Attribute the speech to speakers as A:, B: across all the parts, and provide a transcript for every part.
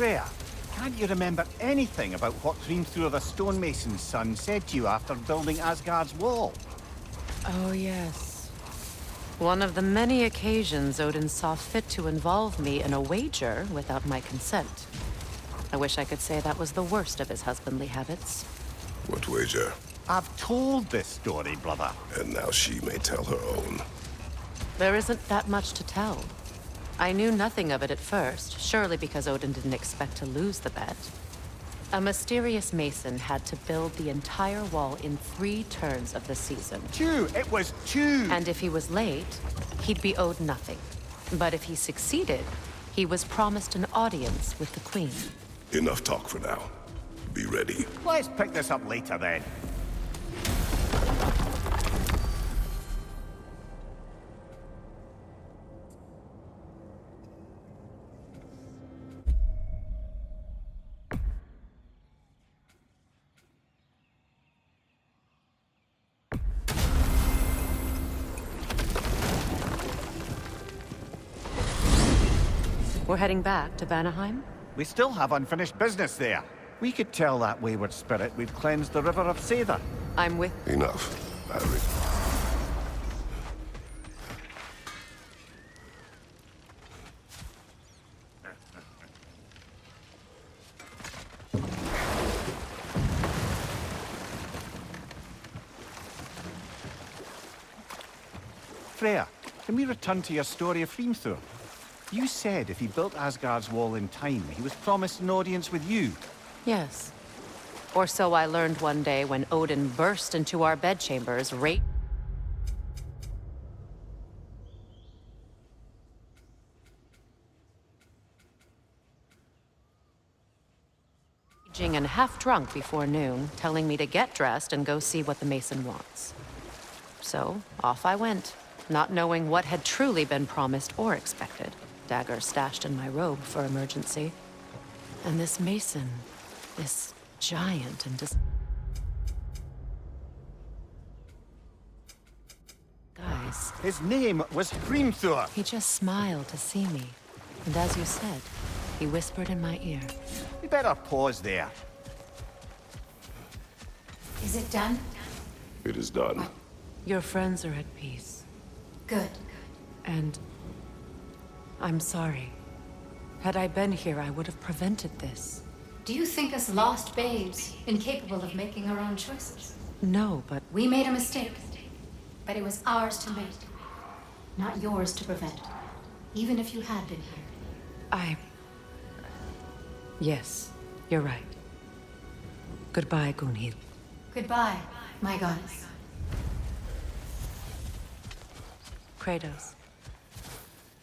A: Freya, can't you remember anything about what Hrimthur the stonemason's son said to you after building Asgard's wall?
B: Oh, yes. One of the many occasions Odin saw fit to involve me in a wager without my consent. I wish I could say that was the worst of his husbandly habits.
C: What wager?
A: I've told this story, brother.
C: And now she may tell her own.
B: There isn't that much to tell. I knew nothing of it at first, surely because Odin didn't expect to lose the bet. A mysterious mason had to build the entire wall in 3 turns of the season.
A: 2! It was 2!
B: And if he was late, he'd be owed nothing. But if he succeeded, he was promised an audience with the queen.
C: Enough talk for now. Be ready.
A: Let's pick this up later then.
B: We're heading back to Vanaheim?
A: We still have unfinished business there. We could tell that wayward spirit we've cleansed the river of Seithr.
B: I'm with...
C: Enough, Harry.
A: Freya, can we return to your story of Hrimthur? You said if he built Asgard's wall in time, he was promised an audience with you.
B: Yes. Or so I learned one day when Odin burst into our bedchambers, raging and half-drunk before noon, telling me to get dressed and go see what the mason wants. So, off I went, not knowing what had truly been promised or expected. Dagger stashed in my robe for emergency. And this mason, this giant and guys.
A: His name was Hrimthur.
B: He just smiled to see me. And as you said, he whispered in my ear.
A: We better pause there.
D: Is it done?
C: It is done.
B: Your friends are at peace.
D: Good.
B: And I'm sorry. Had I been here, I would have prevented this.
D: Do you think us lost babes, incapable of making our own choices?
B: No, but
D: We made a mistake, but it was ours to make, not yours to prevent, even if you had been here.
B: Yes, you're right. Goodbye, Gunhild.
D: Goodbye, my goddess.
B: Kratos.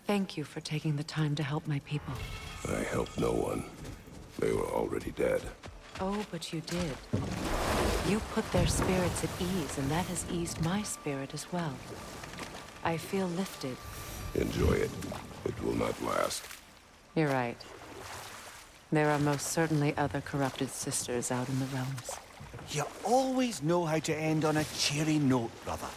B: Thank you for taking the time to help my people.
C: I helped no one. They were already dead.
B: Oh, but you did. You put their spirits at ease, and that has eased my spirit as well. I feel lifted.
C: Enjoy it. It will not last.
B: You're right. There are most certainly other corrupted sisters out in the realms.
A: You always know how to end on a cheery note, brother.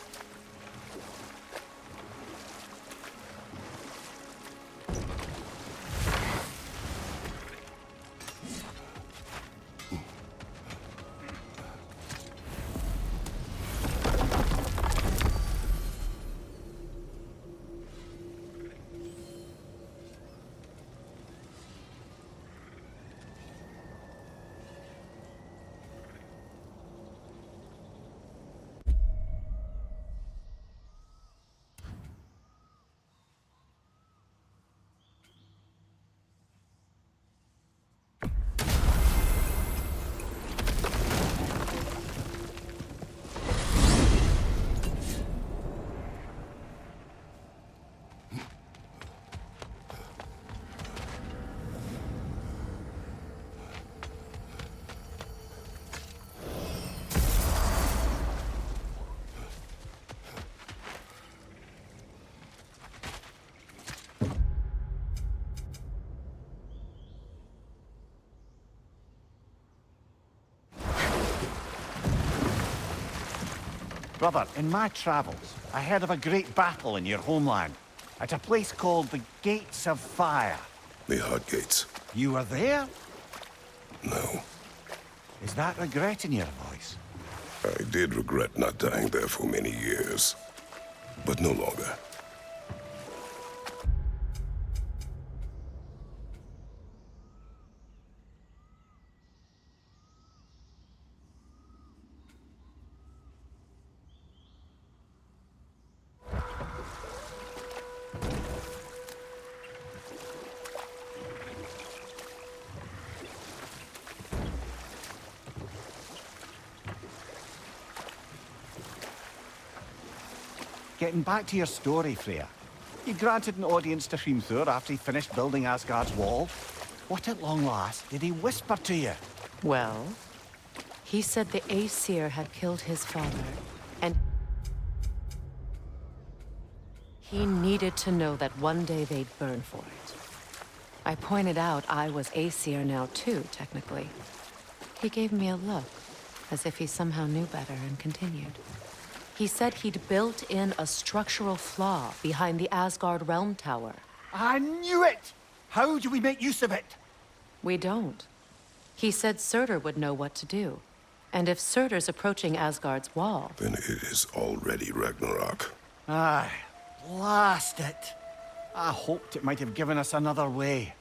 A: Brother, in my travels, I heard of a great battle in your homeland, at a place called the Gates of Fire.
C: The Hot Gates.
A: You were there?
C: No.
A: Is that regret in your voice?
C: I did regret not dying there for many years. But no longer.
A: Getting back to your story, Freya. You granted an audience to Hrimthur after he finished building Asgard's wall. What at long last did he whisper to you?
B: Well, he said the Aesir had killed his father, and he needed to know that one day they'd burn for it. I pointed out I was Aesir now too, technically. He gave me a look, as if he somehow knew better, and continued. He said he'd built in a structural flaw behind the Asgard Realm Tower.
A: I knew it! How do we make use of it?
B: We don't. He said Surtur would know what to do. And if Surtur's approaching Asgard's wall...
C: Then it is already Ragnarok.
A: Aye, blast it. I hoped it might have given us another way.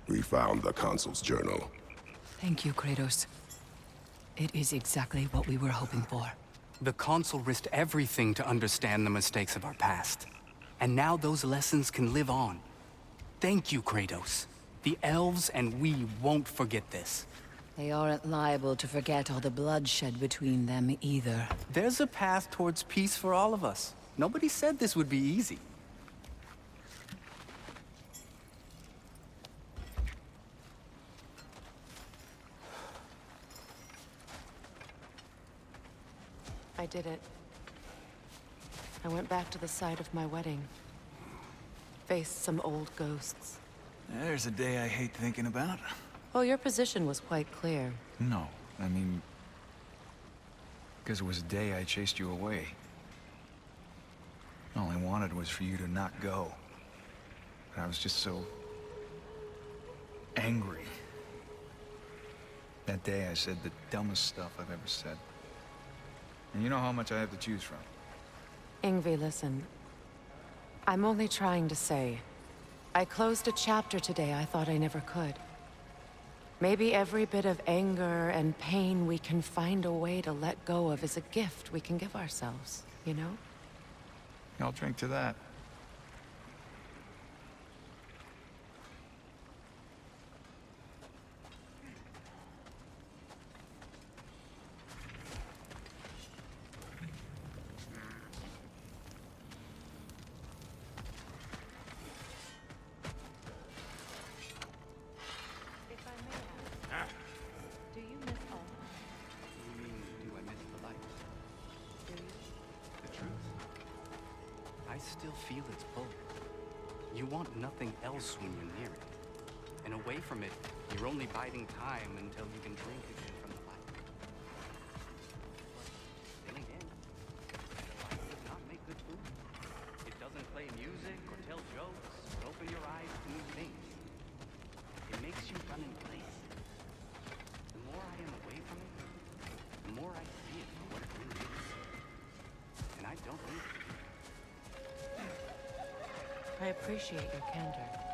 C: We found the Consul's journal.
E: Thank you, Kratos. It is exactly what we were hoping for.
F: The Consul risked everything to understand the mistakes of our past. And now those lessons can live on. Thank you, Kratos. The elves and we won't forget this.
E: They aren't liable to forget all the bloodshed between them either.
F: There's a path towards peace for all of us. Nobody said this would be easy.
B: I did it. I went back to the site of my wedding. Faced some old ghosts.
G: There's a day I hate thinking about.
B: Oh, your position was quite clear.
G: No, I mean... because it was a day I chased you away. All I wanted was for you to not go. But I was just so... angry. That day I said the dumbest stuff I've ever said. And you know how much I have to choose from.
B: Ingvi, listen. I'm only trying to say, I closed a chapter today I thought I never could. Maybe every bit of anger and pain we can find a way to let go of is a gift we can give ourselves, you know?
G: I'll drink to that.
B: If I may ask, do you miss all?
F: You mean, do I miss the light?
B: Do you?
F: The truth? I still feel its pull. You want nothing else when you're near it. And away from it, you're only biding time until you can drink again from the light. But then again, the light does not make good food. It doesn't play music or tell jokes or open your eyes to new things. It makes you run in place. The more I am away from it, the more I see it for what it really is. And I don't need it.
B: I appreciate your candor.